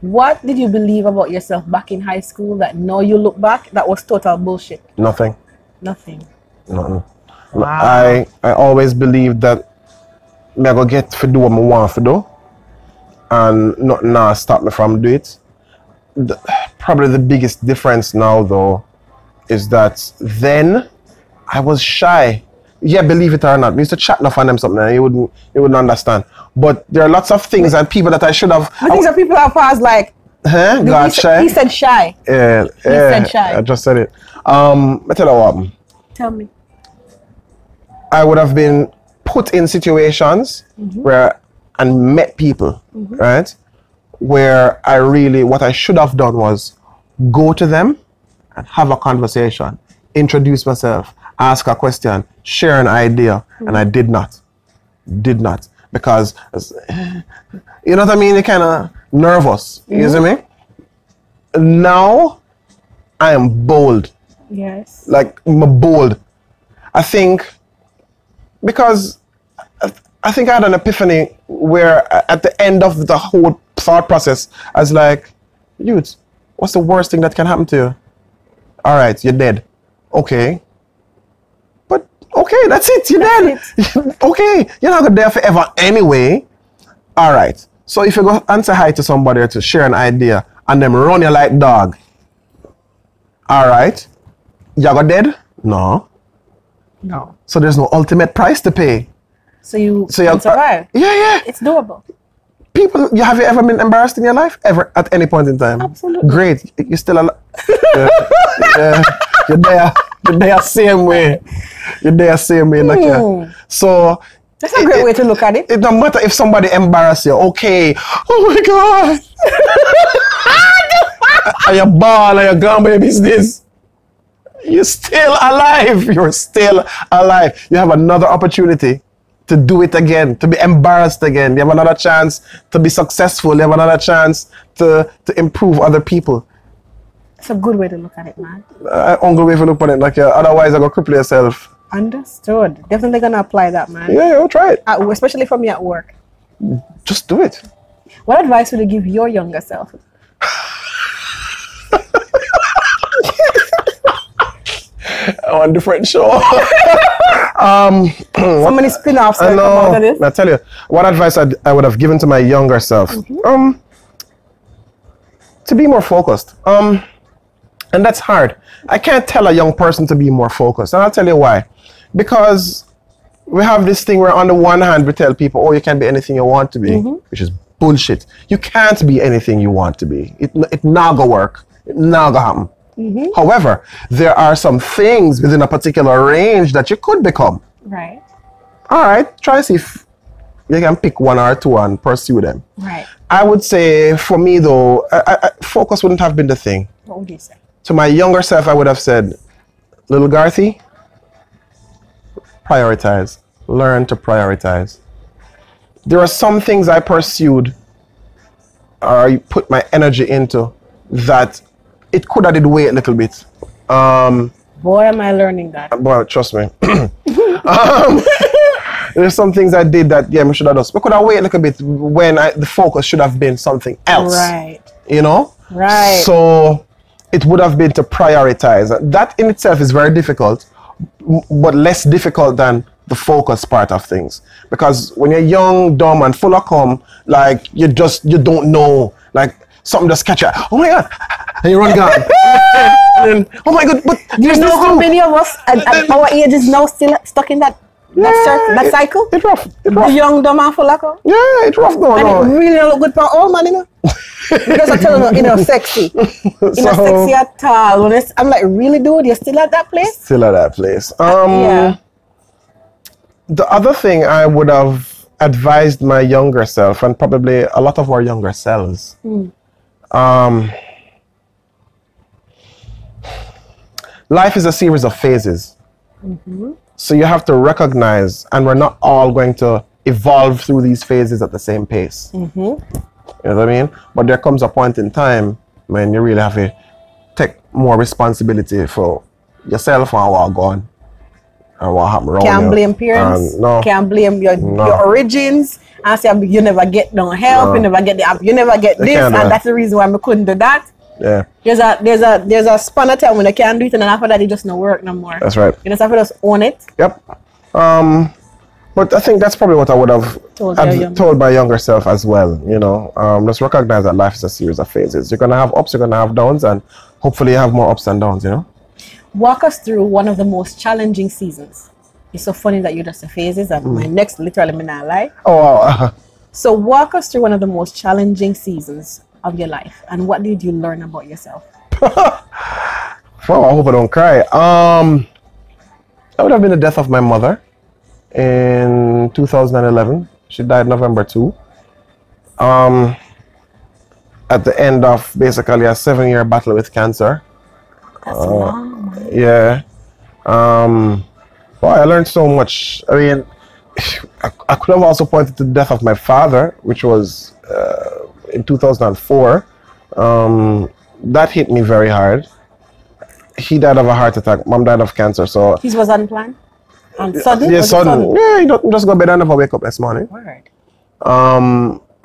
What did you believe about yourself back in high school that now you look back, that was total bullshit? Nothing. Nothing. Nothing. Wow. I always believed that me I go get to do what I want to do, and nothing now stop me from do it. Probably the biggest difference now though is that then I was shy. Yeah, believe it or not. We used to chat enough on them something and you wouldn't understand. But there are lots of things and people that I should have. But these are people that pass like. Huh? God, shy. He said shy. Yeah, he said shy. I just said it. I tell you what happened. Tell me. I would have been put in situations where and met people, right? Where what I should have done was go to them and have a conversation, introduce myself, ask a question, share an idea, and I did not. Because, you know what I mean? You're kind of nervous, you see me? Now, I am bold. Yes. Like, I'm bold. I think, because I think I had an epiphany where at the end of the whole thought process, I was like, youth, what's the worst thing that can happen to you? All right, you're dead. Okay. But, okay, that's it, you're dead. Okay, you're not gonna be there forever anyway. All right, so if you go answer hi to somebody or to share an idea and them run you like dog, all right, you got dead? No. No. So there's no ultimate price to pay. So you can survive. Yeah. It's doable. People, have you ever been embarrassed in your life? Ever, at any point in time? Absolutely. Great. You're still alive. Yeah. You're there same way. You're there same way. Like, yeah. So that's a great way to look at it. It don't matter if somebody embarrass you. Okay. Oh my God. Are you ball? Are you gone by your business? You're still alive. You're still alive. You have another opportunity to do it again, to be embarrassed again. You have another chance to be successful. You have another chance to improve other people. It's a good way to look at it, man. Only way to look at it. Like, otherwise, I'm going to cripple yourself. Understood. Definitely going to apply that, man. Yeah, try it. Especially from you at work. Just do it. What advice would you give your younger self? On a different show. So many spin-offs. I know. I tell you, what advice I would have given to my younger self? To be more focused. And that's hard. I can't tell a young person to be more focused, and I'll tell you why. Because we have this thing where on the one hand we tell people, oh, you can be anything you want to be, which is bullshit. You can't be anything you want to be. It not gonna work. It not gonna happen. However, there are some things within a particular range that you could become. Right. All right, try to see if you can pick one or two and pursue them. Right. I would say for me though, focus wouldn't have been the thing. What would you say? To my younger self, I would have said, little Garthy, prioritize. Learn to prioritize. There are some things I pursued or put my energy into that it could have did wait a little bit. Boy, am I learning that. Boy, trust me. There's some things I did that, yeah, we should have done. We could have waited a little bit when the focus should have been something else. Right. You know? Right. So it would have been to prioritize. That in itself is very difficult, but less difficult than the focus part of things. Because when you're young, dumb, and full of cum, like, you don't know, like, something just catch you. Oh my God. And you run gone. And then, oh my God, but you know how many of us at our age is now still stuck in that cycle? It's rough. The young, dumb, and full of cum? Yeah, it's rough though. And it really don't look good for all man, you know? Because I tell you, sexy. Sexy at all. I'm like, really, dude? You're still at that place? Still at that place. Yeah. The other thing I would have advised my younger self, and probably a lot of our younger selves, life is a series of phases. So you have to recognize, and we're not all going to evolve through these phases at the same pace. You know what I mean? But there comes a point in time when you really have to take more responsibility for yourself and what going. and what happened around Can't you. blame parents. No. Can't blame your origins. And say you never get no help, you never get the you never get this, and that's the reason why I couldn't do that. Yeah. There's a span of time when I can't do it, and then after that it just no work no more. That's right. You just have to just own it. Yep. But I think that's probably what I would have told my younger self as well. You know, just recognize that life is a series of phases. You're gonna have ups, you're gonna have downs, and hopefully you have more ups and downs. You know. Walk us through one of the most challenging seasons. It's so funny that you just say phases, and my next literally me not lie. Oh wow. So walk us through one of the most challenging seasons of your life, and what did you learn about yourself? Well, I hope I don't cry. That would have been the death of my mother in 2011. She died November 2. At the end of basically a 7-year battle with cancer. That's long. Yeah. Well, I learned so much. I mean, I could have also pointed to the death of my father, which was in 2004. That hit me very hard. He died of a heart attack. Mom died of cancer. So his was unplanned? And sudden? Yeah, sudden. Yeah, you don't just go to bed and never wake up next morning. Word.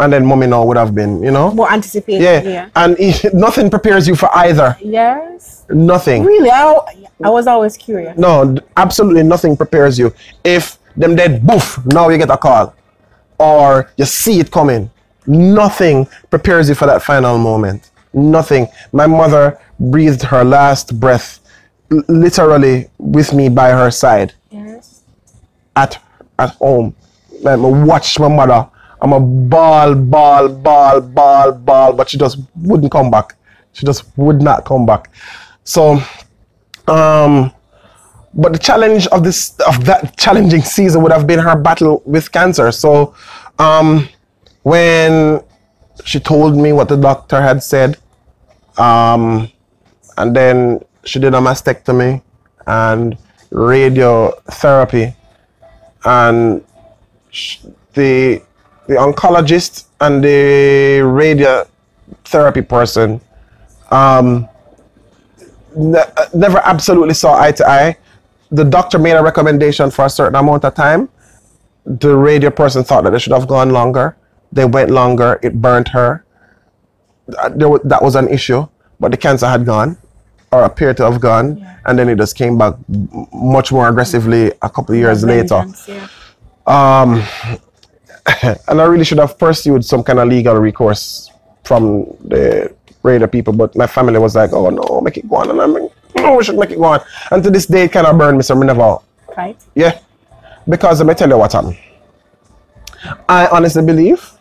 And then mommy now would have been, you know? More anticipated. Yeah. And nothing prepares you for either. Yes. Nothing. Really? I was always curious. No, absolutely nothing prepares you. If them dead, boof, now you get a call. Or you see it coming. Nothing prepares you for that final moment. Nothing. My mother breathed her last breath literally with me by her side. Yes. At home. I watch my mother. I'm a ball, but she just wouldn't come back. She just would not come back. So, but the challenge of that challenging season would have been her battle with cancer. So, when she told me what the doctor had said, and then she did a mastectomy and radiotherapy, and the oncologist and the radiotherapy person never absolutely saw eye to eye. The doctor made a recommendation for a certain amount of time. The radio person thought that they should have gone longer. They went longer. It burnt her. That was an issue, but the cancer had gone, or appeared to have gone, and then it just came back much more aggressively a couple of years later. And I really should have pursued some kind of legal recourse from the radio people, but my family was like, "Oh no, make it go on," and I'm like, "No, we should make it go on." And to this day, it kind of burned me, so I never. Right. Yeah, because let me tell you what happened. I honestly believe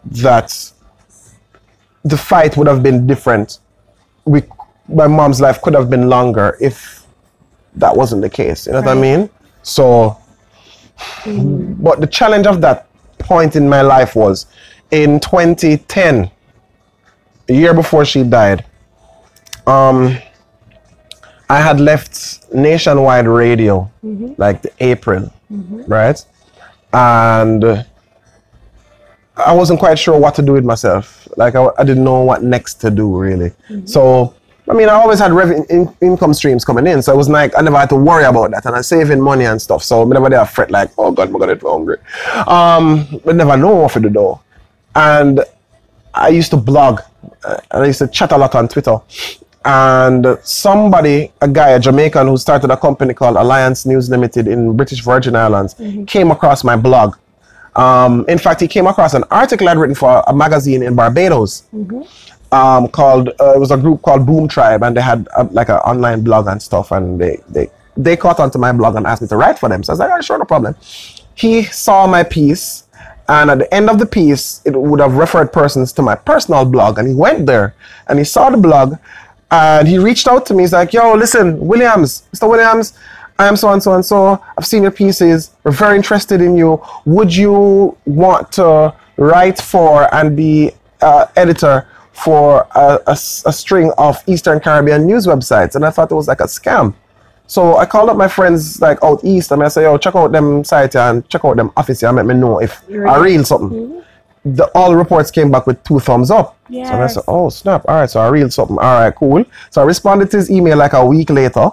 that the fight would have been different. My mom's life could have been longer if that wasn't the case. You know what I mean? So, but the challenge of that point in my life was in 2010, a year before she died. I had left nationwide radio, like the April, right? And I wasn't quite sure what to do with myself. Like I didn't know what next to do really. So, I mean, I always had income streams coming in. So it was like, I never had to worry about that. And I saving money and stuff. So I never did fret like, oh God, I'm gonna get hungry. But never know what to do. And I used to blog. And I used to chat a lot on Twitter. And somebody, a guy, a Jamaican who started a company called Alliance News Limited in British Virgin Islands, came across my blog. In fact, he came across an article I'd written for a magazine in Barbados called, it was a group called Boom Tribe, and they had like an online blog and stuff, and they caught onto my blog and asked me to write for them. So I was like, oh, sure, no problem. He saw my piece, and at the end of the piece, it would have referred persons to my personal blog, and he went there, and he saw the blog, and he reached out to me. He's like, yo, listen, Williams, Mr. Williams, I am so and so and so. I've seen your pieces. We're very interested in you. Would you want to write for and be editor for a string of Eastern Caribbean news websites? And I thought it was like a scam. So I called up my friends like out east, and I said, yo, check out them site and check out them office and let me know if I reel something. All the reports came back with 2 thumbs up. Yes. So I said, oh snap, all right, so I reeled something. All right, cool. So I responded to his email like a week later.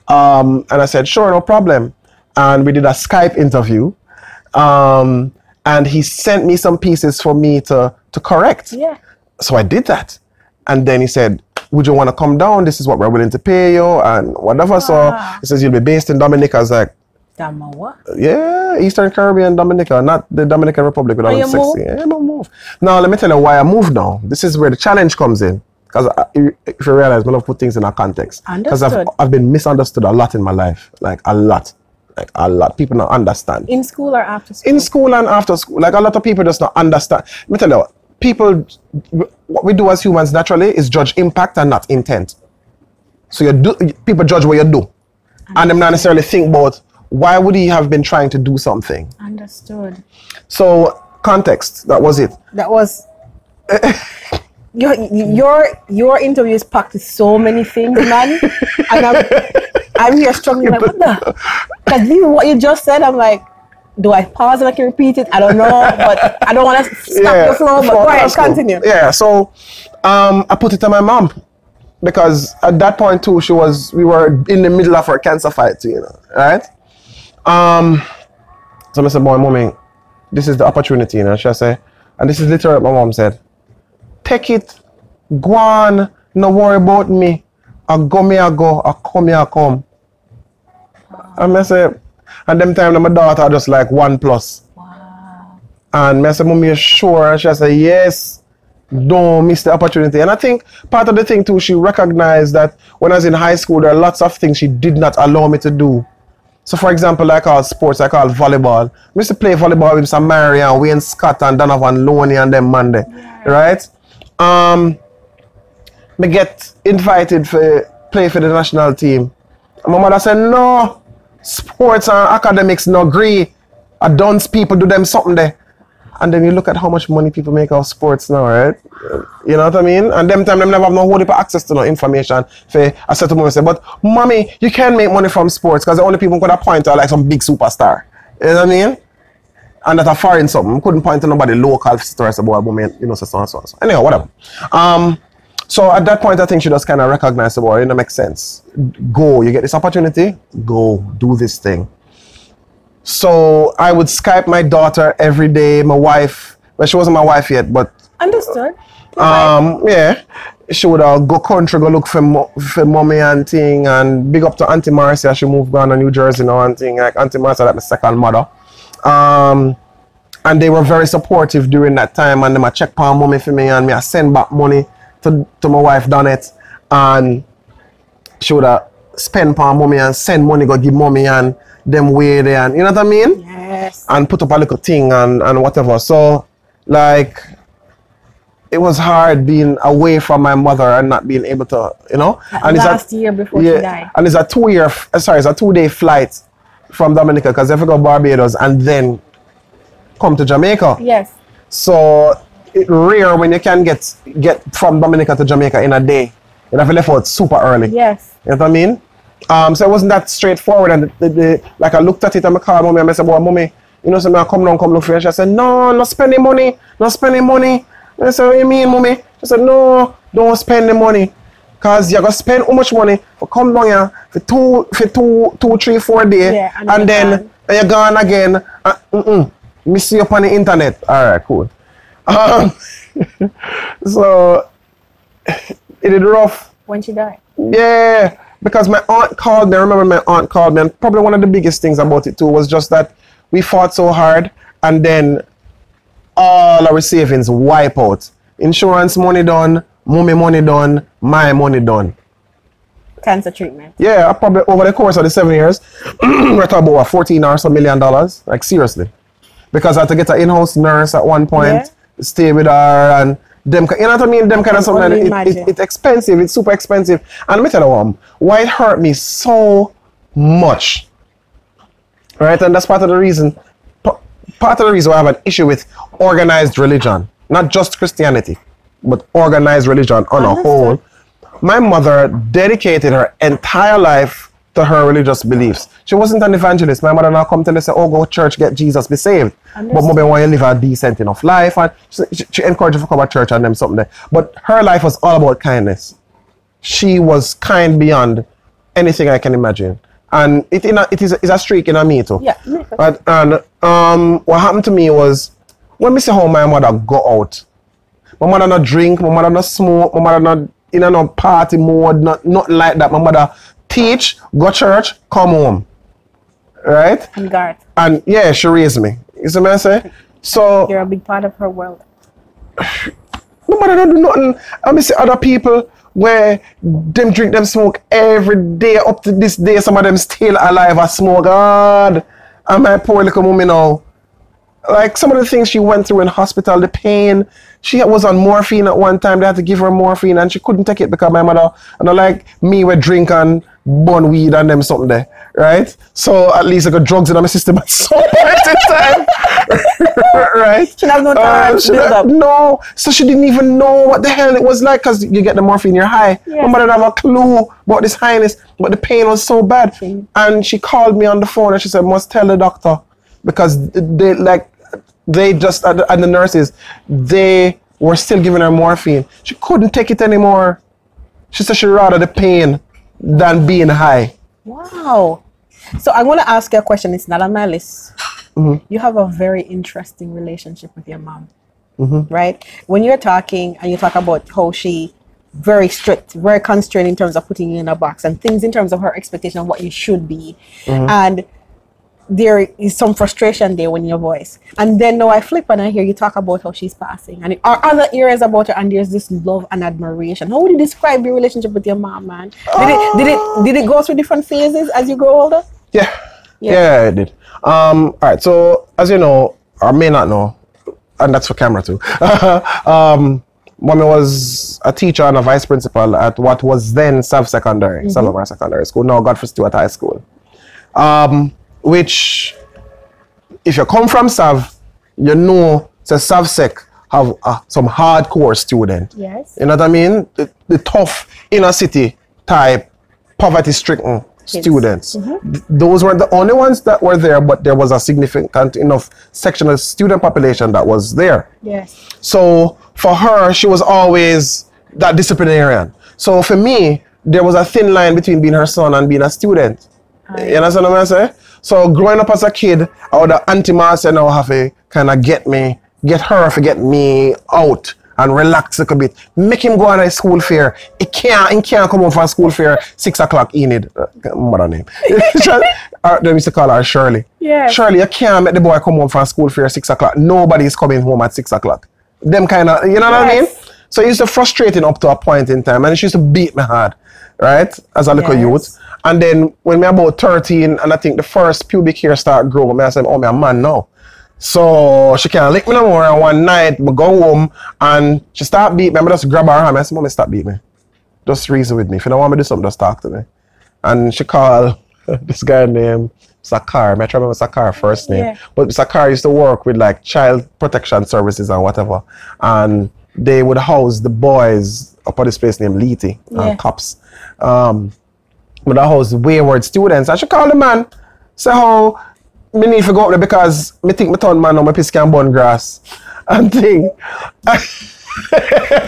And I said, sure, no problem. and we did a Skype interview. And he sent me some pieces for me to correct. Yeah. So I did that. And then he said, would you want to come down? This is what we're willing to pay you and whatever. So he says, you'll be based in Dominica. I was like, what? yeah, Eastern Caribbean, Dominica, not the Dominican Republic. But you move? Yeah, I'm move. Now, let me tell you why I moved now. This is where the challenge comes in. Because if you realize, we love to put things in a context. Because I've been misunderstood a lot in my life. Like a lot. Like a lot. People don't understand. In school or after school? In school and after school. Like a lot of people just not understand. Let me tell you, people, what we do as humans naturally is judge impact and not intent. So people judge what you do. And them not necessarily think about why would he have been trying to do something. Understood. So context, that was it. That was your interview is packed with so many things, man. And I'm here struggling like, what the? Because what you just said, I'm like, do I pause and I can repeat it? I don't know, but I don't want to stop the flow, but go ahead, continue. Yeah, so I put it on my mom because at that point too, we were in the middle of her cancer fight too, you know, right? So I said, boy, mommy, this is the opportunity, you know, she said, and this is literally what my mom said. Take it, go on, no worry about me. I go me, I go, I come me, I come. And I say, and them time my daughter just like 1+. Wow. And I say, mommy, you sure? And she said, yes, don't miss the opportunity. And I think part of the thing too, she recognized that when I was in high school, there are lots of things she did not allow me to do. So for example, like all sports, like all volleyball. I used to play volleyball with some Marion, Wayne Scott and Donovan Loney and them Monday, right? Me get invited to play for the national team. And my mother said, no, sports and academics no agree. Adults people do them something there. And then you look at how much money people make off sports now, right? You know what I mean? And them never have no whole heap of access to no information. I said to mom, I said, but mommy, you can make money from sports because the only people who could point to are like some big superstar. You know what I mean? And that are foreign something. Couldn't point to nobody local star. I said, boy, woman, you know, so on, so on. Anyhow, whatever. So at that point, I think she just kind of recognized, boy, it makes sense. Go, you get this opportunity, go, do this thing. So I would Skype my daughter every day, my wife. Well, she wasn't my wife yet, but understood. Yeah, she would go country, go look for mommy and thing, and big up to Auntie Marcia. She moved down to New Jersey now and thing. Like Auntie Marcia, like my second mother. And they were very supportive during that time. And them I check on mommy for me, and me I send back money to my wife done it, and she would spend on mommy and send money go give mommy and them way there, and you know what I mean? Yes. And put up a little thing and whatever. So like it was hard being away from my mother and not being able to, you know. And last year before she died. And it's a 2-day flight from Dominica because I have to go Barbados and then come to Jamaica. Yes. So it's rare when you can get from Dominica to Jamaica in a day. You have to leave out super early. Yes. You know what I mean? So it wasn't that straightforward, and like I looked at it and I called mommy and I said, well, mommy, you know, so I come down, come look for you. She said, no spending money, no spending money. And I said, what do you mean, mommy? She said, no, don't spend the money. Because you're going to spend how much money for come down here for two, 3, 4 days, and then you're gone again. Me see you up on the internet. All right, cool. So it did rough. When she died? Yeah. Because my aunt called me, I remember my aunt called me, and probably one of the biggest things about it too was just that we fought so hard and then all our savings wipe out. Insurance money done, mommy money done, my money done. Cancer treatment. Yeah, probably over the course of the 7 years, we're talking about $14 or so $1 million, like seriously. Because I had to get an in-house nurse at one point, stay with her and them, you know what I mean? Them kind of something. It's expensive. It's super expensive. And let me tell you why it hurt me so much. Right? And that's part of the reason. Part of the reason why I have an issue with organized religion, not just Christianity, but organized religion on a whole. My mother dedicated her entire life to her religious beliefs. She wasn't an evangelist. My mother now come tell us, oh, go to church, get Jesus, be saved. But maybe want you live a decent enough life. And she encouraged you to come to church and them something there. But her life was all about kindness. She was kind beyond anything I can imagine. And it is a streak in me too. Yeah. But what happened to me was when me see how my mother go out. My mother not drink, my mother not smoke, my mother not in a no party mode, nothing like that. My mother teach, go church, come home. Right? And Garth. And yeah, she raised me. You see what I say? So you're a big part of her world. My mother don't do nothing. I see other people where them drink, them smoke every day up to this day. Some of them still alive and smoke. God. And my poor little mommy now. Like some of the things she went through in hospital, the pain. She was on morphine at one time. They had to give her morphine and she couldn't take it because my mother, and like me, would drink and burn weed and them something there. Right? So at least I got drugs in my system at some point in time. Right? She have no time to build up. No. So she didn't even know what the hell it was like because you get the morphine, you're high. Yes. My mother didn't have a clue about this highness, but the pain was so bad. And she called me on the phone and she said, must tell the doctor because they just, and the nurses, they were still giving her morphine. She couldn't take it anymore. She said she'd rather the pain than being high. Wow. So I want to ask you a question. It's not on my list. You have a very interesting relationship with your mom, right? When you're talking and you talk about how she very strict, very constrained in terms of putting you in a box and things in terms of her expectation of what you should be. And there is some frustration there in your voice. And then now I flip and I hear you talk about how she's passing. And our other areas about her and there's this love and admiration. How would you describe your relationship with your mom, man? Did it go through different phases as you grow older? Yeah, it did. All right, so as you know, or may not know, and that's for camera too, Mommy was a teacher and a vice principal at what was then Sav Secondary, Salomar Secondary School, now Godfrey Stewart High School. Which, if you come from Sav, you know, so Sav Sec have some hardcore students. Yes. You know what I mean? The tough inner city type, poverty-stricken students. Those weren't the only ones that were there, but there was a significant enough section of student population that was there. Yes. So for her, she was always that disciplinarian. So for me, there was a thin line between being her son and being a student. You understand what I'm saying? So growing up as a kid, I would have anti-mass and I would have to kind of get her to get me out and relax a little bit. Make him go on a school fair. He can't come home from school fair 6 o'clock. Enid, mother name. They used to call her Shirley. Yeah. Shirley, you can't make the boy come home from school fair 6 o'clock. Nobody's coming home at 6 o'clock. Them kind of, you know what I mean? So it used to frustrate him up to a point in time, and she used to beat me hard, right? As a little youth. And then when me about 13, and I think the first pubic hair start growing, I said, oh, me a man now. So she can't lick me no more. And one night, I go home and she start beat me. I just grab her hand. I said, Mommy, stop beat me. Just reason with me. If you don't want me to do something, just talk to me. And she called this guy named Sakar. I try to remember Sakar first name. But Sakar used to work with like child protection services and whatever. And they would house the boys up at this place named Leety and cops. But that house wayward students. And she called the man. Say how me need to go up there because me think my ton man on my piss can burn grass and thing.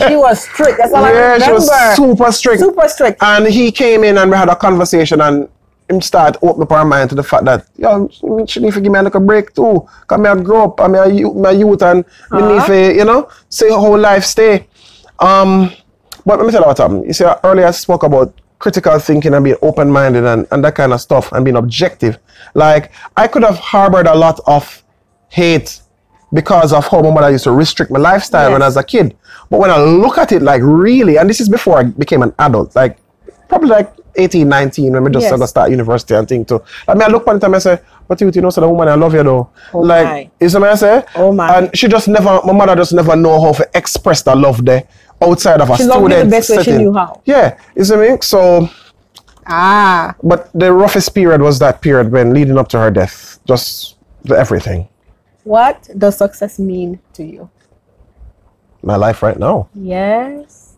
She was strict. That's all I remember. Yeah, she was super strict. Super strict. And he came in and we had a conversation and him start opening up our mind to the fact that she need to give me a little break too. Because me I grow up, I'm a youth and me need to, you know, see how life stay. But let me tell you what happened. You see, earlier I spoke about critical thinking and being open-minded and that kind of stuff and being objective. Like, I could have harbored a lot of hate because of how my mother used to restrict my lifestyle when I was a kid. But when I look at it, like, really, and this is before I became an adult, like, probably like 18, 19, when I just started to start university and things too. I mean, I look at it and I say, but you know, so the woman, I love you though. Oh like, my. You see what I say? Oh my. And she just never, my mother just never know how to express that love there outside of a student loved you the best way she knew how. Yeah, you see what I mean? So, but the roughest period was that period when leading up to her death, just everything. What does success mean to you? My life right now. Yes.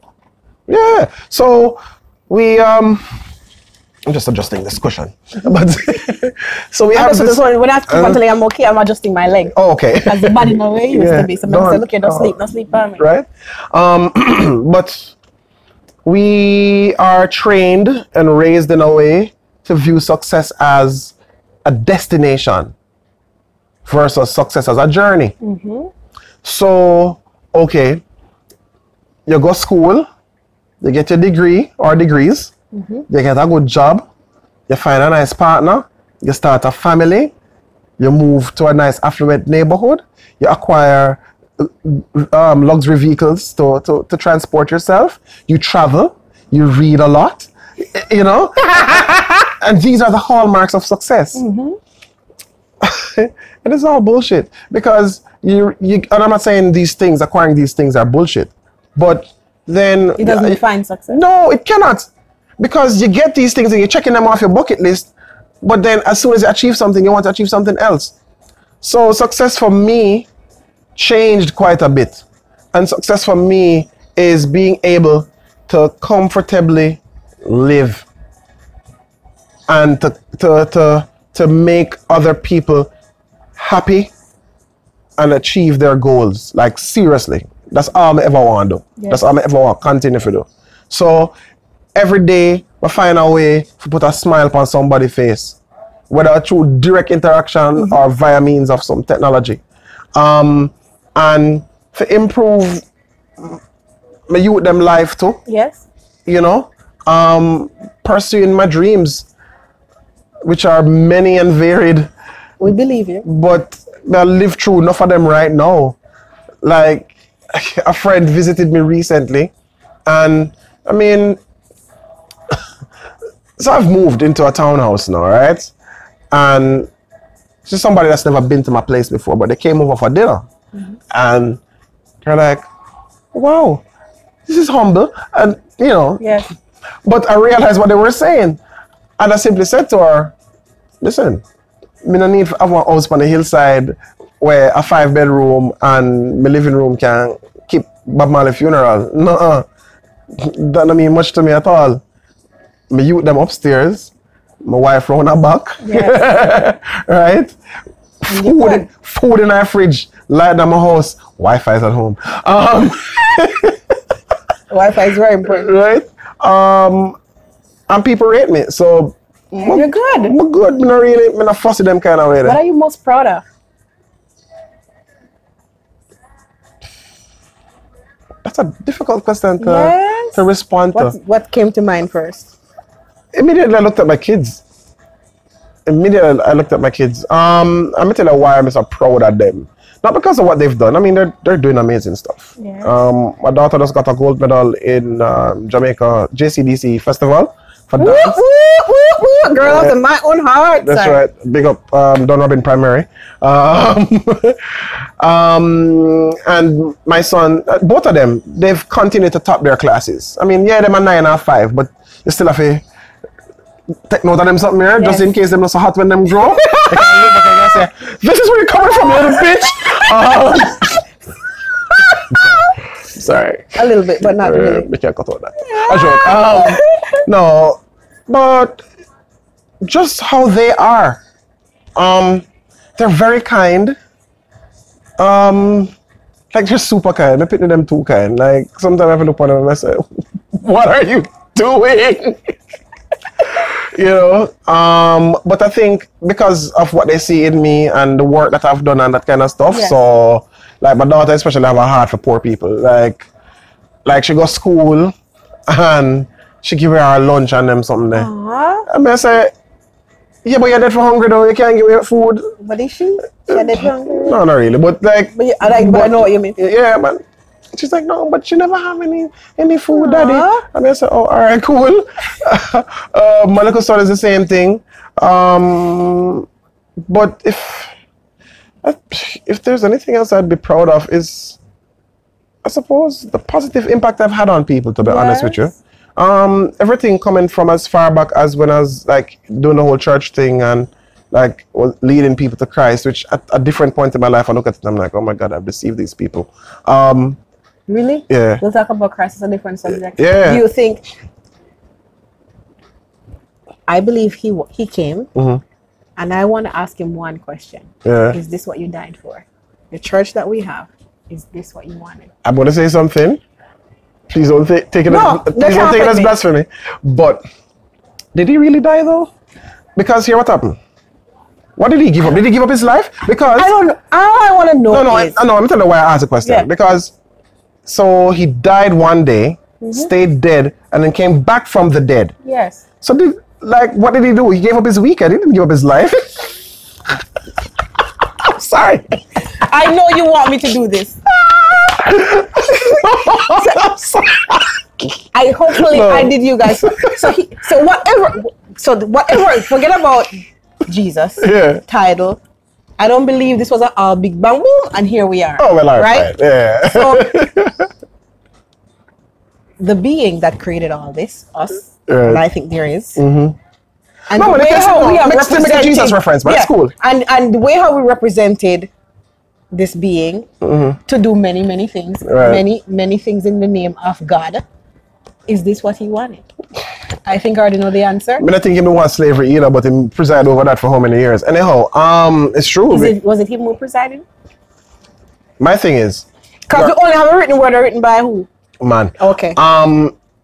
Yeah. So we I'm just adjusting this cushion. But so we have this when I keep on telling I'm okay, I'm adjusting my leg. Oh, okay. As the body no way used to be. So I say, look, don't sleep on me. Right. But we are trained and raised in a way to view success as a destination versus success as a journey. So, okay, you go to school, you get your degree or degrees, you get a good job, you find a nice partner, you start a family, you move to a nice affluent neighborhood, you acquire luxury vehicles to transport yourself, you travel, you read a lot, you know, and these are the hallmarks of success. And it's all bullshit, because and I'm not saying these things, acquiring these things are bullshit, but then it doesn't define success. No, it cannot, because you get these things and you're checking them off your bucket list, but then as soon as you achieve something, you want to achieve something else. So success for me changed quite a bit, and success for me is being able to comfortably live and to make other people happy and achieve their goals. Like, seriously, that's all I ever want to do. Yes. That's all I ever want to continue to do. So every day I find a way to put a smile on somebody's face, whether through direct interaction or via means of some technology, and to improve my youth them life too. Yes. You know, pursuing my dreams, which are many and varied. We believe you. But I live through enough of them right now. Like, a friend visited me recently, and I mean, so I've moved into a townhouse now, right? And she's somebody that's never been to my place before, but they came over for dinner, and they're like, "Wow, this is humble," and you know. Yes. But I realized what they were saying, and I simply said to her, "Listen, me no need to have one house on the hillside where a 5-bedroom and my living room can keep Bob Marley funeral. No, that don't mean much to me at all. Me youth them upstairs, my wife round her back, yes. Right? Food in our fridge, light in my house, Wi-Fi is at home. Wi-Fi is very important, right? And people rate me, so you're good. I'm good. I'm not fussy them kind of way. What are you most proud of? That's a difficult question to respond to. What came to mind first? Immediately I looked at my kids. I'm going to tell you why I'm so proud of them. Not because of what they've done. I mean, they're doing amazing stuff. Yes. My daughter just got a gold medal in Jamaica JCDC Festival for dance. Girl, in my own heart. That's right. Big up Don Robin Primary. And my son, both of them, they've continued to top their classes. I mean, yeah, them are 9 or 5, but you still have to take note of them something here, just in case they're not so hot when them grow. They can look back and say, "This is where you're coming from, you little bitch." Sorry. A little bit, but not really. We can't cut out that. A joke. No, but just how they are. They're very kind. Like, they're super kind. I'm picking them too kind. Like, sometimes I have to look on them and I say, "What are you doing?" You know, but I think because of what they see in me and the work that I've done and that kind of stuff, yes. So like my daughter especially have a heart for poor people. Like she goes to school and she give her lunch and them something there. And I say, "Yeah, but you're dead for hungry though, you can't give her food." But is she? She's dead for hungry? No, not really, but like... But I know what you mean. Yeah, man. She's like, "No, but she never have any food, Daddy." And I said, "Oh, all right, cool." My little son is the same thing. But if there's anything else I'd be proud of is, I suppose, the positive impact I've had on people, to be honest with you. Everything coming from as far back as when I was like doing the whole church thing and like leading people to Christ, which at a different point in my life I look at it and I'm like, "Oh my God, I've deceived these people." Really? Yeah. We'll talk about Christ as a different subject. Yeah. Do you think? I believe he came, and I want to ask him one question. Yeah. Is this what you died for? The church that we have, is this what you wanted? I'm going to say something. Please don't take it as blasphemy. But did he really die though? Because here what happened? What did he give up? Did he give up his life? Because I don't know. All I want to know is... No, I'm telling you why I asked the question. Yeah. Because, so he died one day, stayed dead, and then came back from the dead. Yes. So what did he do? He gave up his weekend. He didn't give up his life. I'm sorry. I know you want me to do this. I did you guys. So whatever. Forget about Jesus title. I don't believe this was a all big bang boom, and here we are. Oh well, right? Yeah. So the being that created all this, us, and I think there is. And no, the way how we are make a Jesus reference, but that's cool. And the way how we represented this being to do many things, many things in the name of God. Is this what he wanted? I think I already know the answer. I mean, I think he didn't want slavery either, but he presided over that for how many years? Anyhow, it's true. Was it him who presided? My thing is, because we only have a written word written by who? Man. Okay.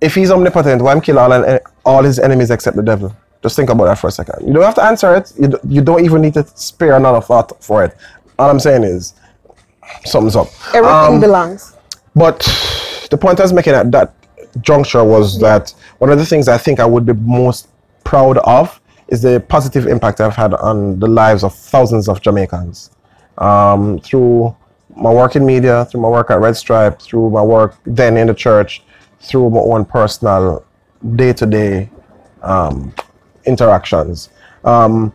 If he's omnipotent, why kill all his enemies except the devil? Just think about that for a second. You don't have to answer it. You don't even need to spare another thought for it. All I'm saying is, something's up. Everything belongs. But the point I was making at that juncture was that one of the things I think I would be most proud of is the positive impact I've had on the lives of thousands of Jamaicans. Through my work in media, through my work at Red Stripe, through my work then in the church, through my own personal day-to-day interactions. I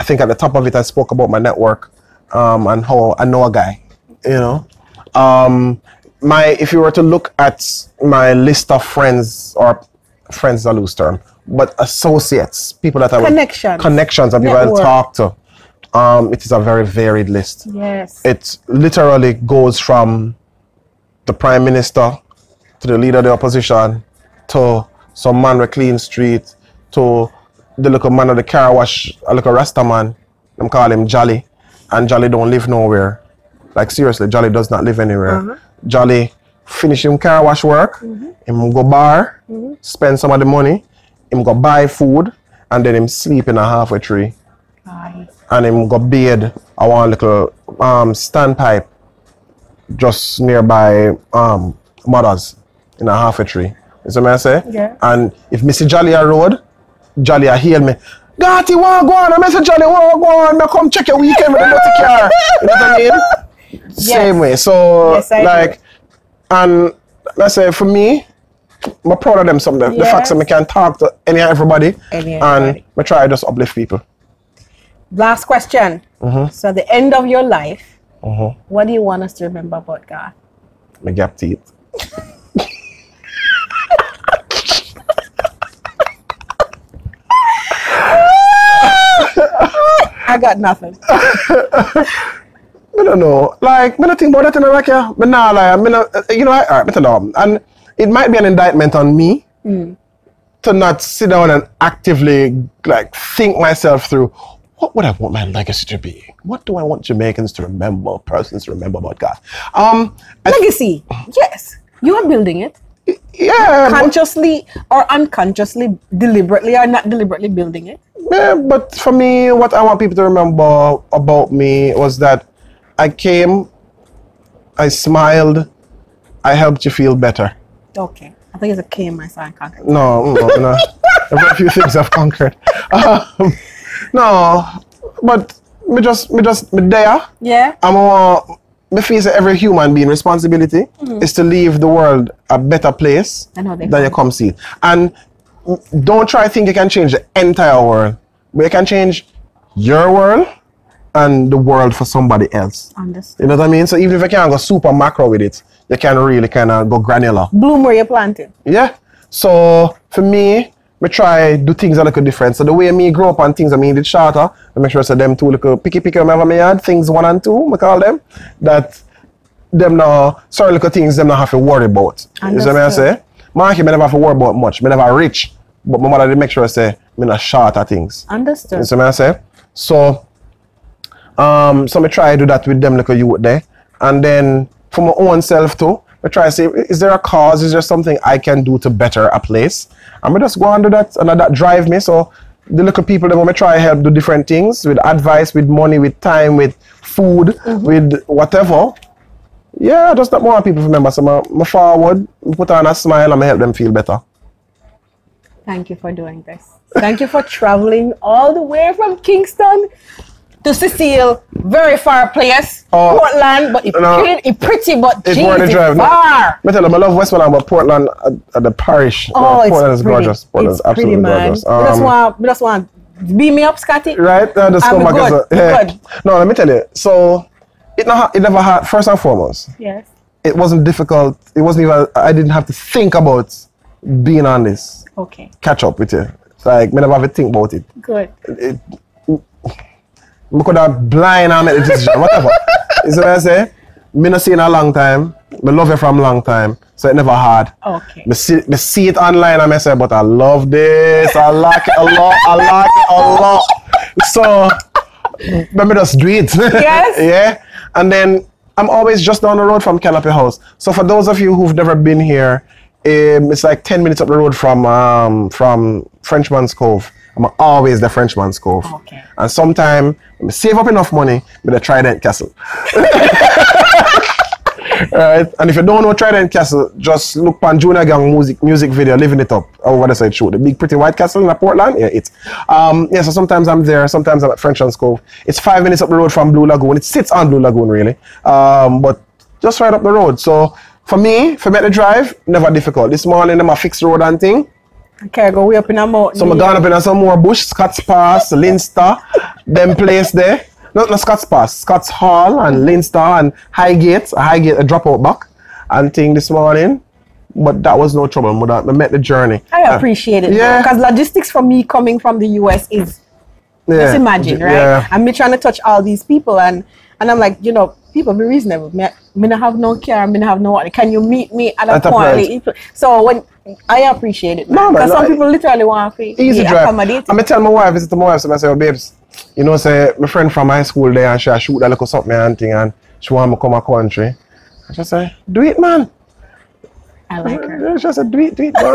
think at the top of it I spoke about my network and how I know a guy, you know. If you were to look at my list of friends, or friends is a loose term, but associates, people that I connections and people I talk to, it is a very varied list. Yes. It literally goes from the Prime Minister to the leader of the opposition to some man with clean street to the little man of the car wash, a little Rasta man. Them call him Jolly, and Jolly don't live nowhere. Like seriously, Jolly does not live anywhere. Jolly finish him car wash work, him go bar, spend some of the money, him go buy food, and then him sleep in a halfway tree. And him go bathe a one little standpipe just nearby mothers in a halfway tree. You see what I say? Yeah. And if Missy Jolly a road, Jolly a hail me. Garth, you want to go on? I say Jolly, want to go on? I come check your weekend with the dirty car. You know what I mean? Yes. Same way. So yes, and let's say for me, I'm proud of them something. The fact that I can talk to everybody and I try to just uplift people. Last question. So at the end of your life, what do you want us to remember about God? My gap teeth. I got nothing. I don't know. Like, I don't think about that in a like, yeah. But now, like, you know, I don't know. And it might be an indictment on me to not sit down and actively, like, think myself through, what would I want my legacy to be? What do I want Jamaicans to remember, persons to remember about God? Legacy. Yes. You are building it. Yeah. Consciously or unconsciously, deliberately or not deliberately building it. Yeah, but for me, what I want people to remember about me was that I came, I smiled, I helped you feel better. Okay. I think it's a came, I saw and conquered. No. There are a few things I've conquered. No, but me there. Yeah. Me feel that every human being responsibility is to leave the world a better place than you come see it. And don't try to think you can change the entire world, but you can change your world and the world for somebody else. Understood. You know what I mean? So even if you can't go super macro with it, you can really kind of go granular. Bloom where you planted. Yeah. So for me, I try do things a little different. So the way me grow up on things, I mean, it's shorter. I make sure so them two little picky I have my yard, things 1 and 2, I call them, that them now, certain little things them not have to worry about. Understood. You see what I say? I never have to worry about much. I never rich, but my mother did make sure I say, I'm not short at things. Understood. You see what I say? So, so I try to do that with them little youth there. And then for my own self too, I try to say, is there a cause? Is there something I can do to better a place? And I just go and do that, and that drive me. So the little people that want me try help do different things with advice, with money, with time, with food, with whatever. Yeah, I just not more people remember. So I forward, put on a smile, and I help them feel better. Thank you for doing this. Thank you for traveling all the way from Kingston to Cecile, very far place, Portland, but it's pretty, but it's Jesus, far. I tell them I love Westmoreland, but Portland at the parish. Portland is gorgeous. Portland is absolutely gorgeous. We just want beat me up, Scotty. Right? Just come back. Good. No, let me tell you. So it never had. First and foremost. Yes. It wasn't difficult. It wasn't even. I didn't have to think about being on this. Okay. Catch up with you. Like me never have to think about it. Good. I could have blind and make the decision, whatever. You see what I say? Me not see in a long time. I love you from a long time. So it never hard. Okay. Me see it online and I say, but I love this. I like it a lot. I like it a lot. So let me just do it. Yes. Yeah. And then I'm always just down the road from Canopy House. So for those of you who've never been here, it's like 10 minutes up the road from Frenchman's Cove. I'm always the Frenchman's Cove. Okay. And sometime, I save up enough money with the Trident Castle. Right? And if you don't know Trident Castle, just look on Junior Gang music video, Living It Up, or what I said, show the big pretty white castle in Portland. Yeah, it's. Yeah, so sometimes I'm there, sometimes I'm at Frenchman's Cove. It's 5 minutes up the road from Blue Lagoon. It sits on Blue Lagoon, really. But just right up the road. So for me, for me to drive, never difficult. This morning, I'm a fixed road and thing. Okay, go way up in a mountain. So I'm gone up in some more bush, Scott's Pass, Leinster, them place there. Not Scott's Pass, Scott's Hall and Leinster and Highgate, a dropout back and thing this morning. But that was no trouble. I met the journey. I appreciate it. Yeah. Because logistics for me coming from the US is, just imagine, right? Yeah. And me trying to touch all these people and I'm like, you know, people be reasonable. Me not have no car, me not have no water. Can you meet me at a point? So when I appreciate it, because some people literally want to easy drive. I'm gonna tell my wife, visit my wife, so I say, oh, babes, you know, say my friend from high school there and she shoot that little something and thing and she want me to come a country. I just say, do it, man. I like her. She said, do it, go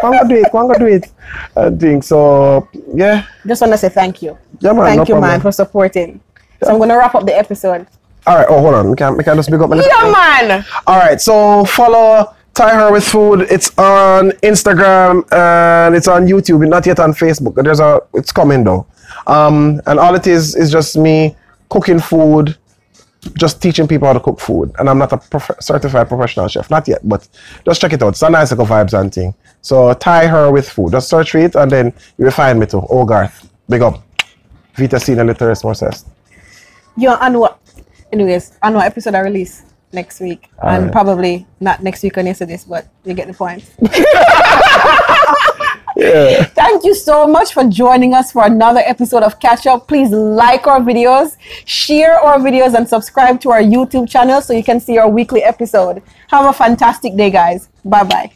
on, do it. I think so. Yeah. Just want to say thank you. Yeah, man. Thank you, man, for supporting. So I'm gonna wrap up the episode. All right. Oh, hold on. We can just pick up my yeah, man. All right. So follow Tie Her With Food. It's on Instagram and it's on YouTube. It's not yet on Facebook. It's coming though. And all it is just me cooking food, just teaching people how to cook food. And I'm not a certified professional chef, not yet. But just check it out. It's a nice little vibes and thing. So Tie Her With Food. Just search for it and then you will find me too. Oh, Garth. Big up. Vita Sina Literis Morses. Your annual episode I release next week. And probably not next week when you say this, but you get the point. Yeah. Thank you so much for joining us for another episode of Catch Up. Please like our videos, share our videos, and subscribe to our YouTube channel so you can see our weekly episode. Have a fantastic day, guys. Bye-bye.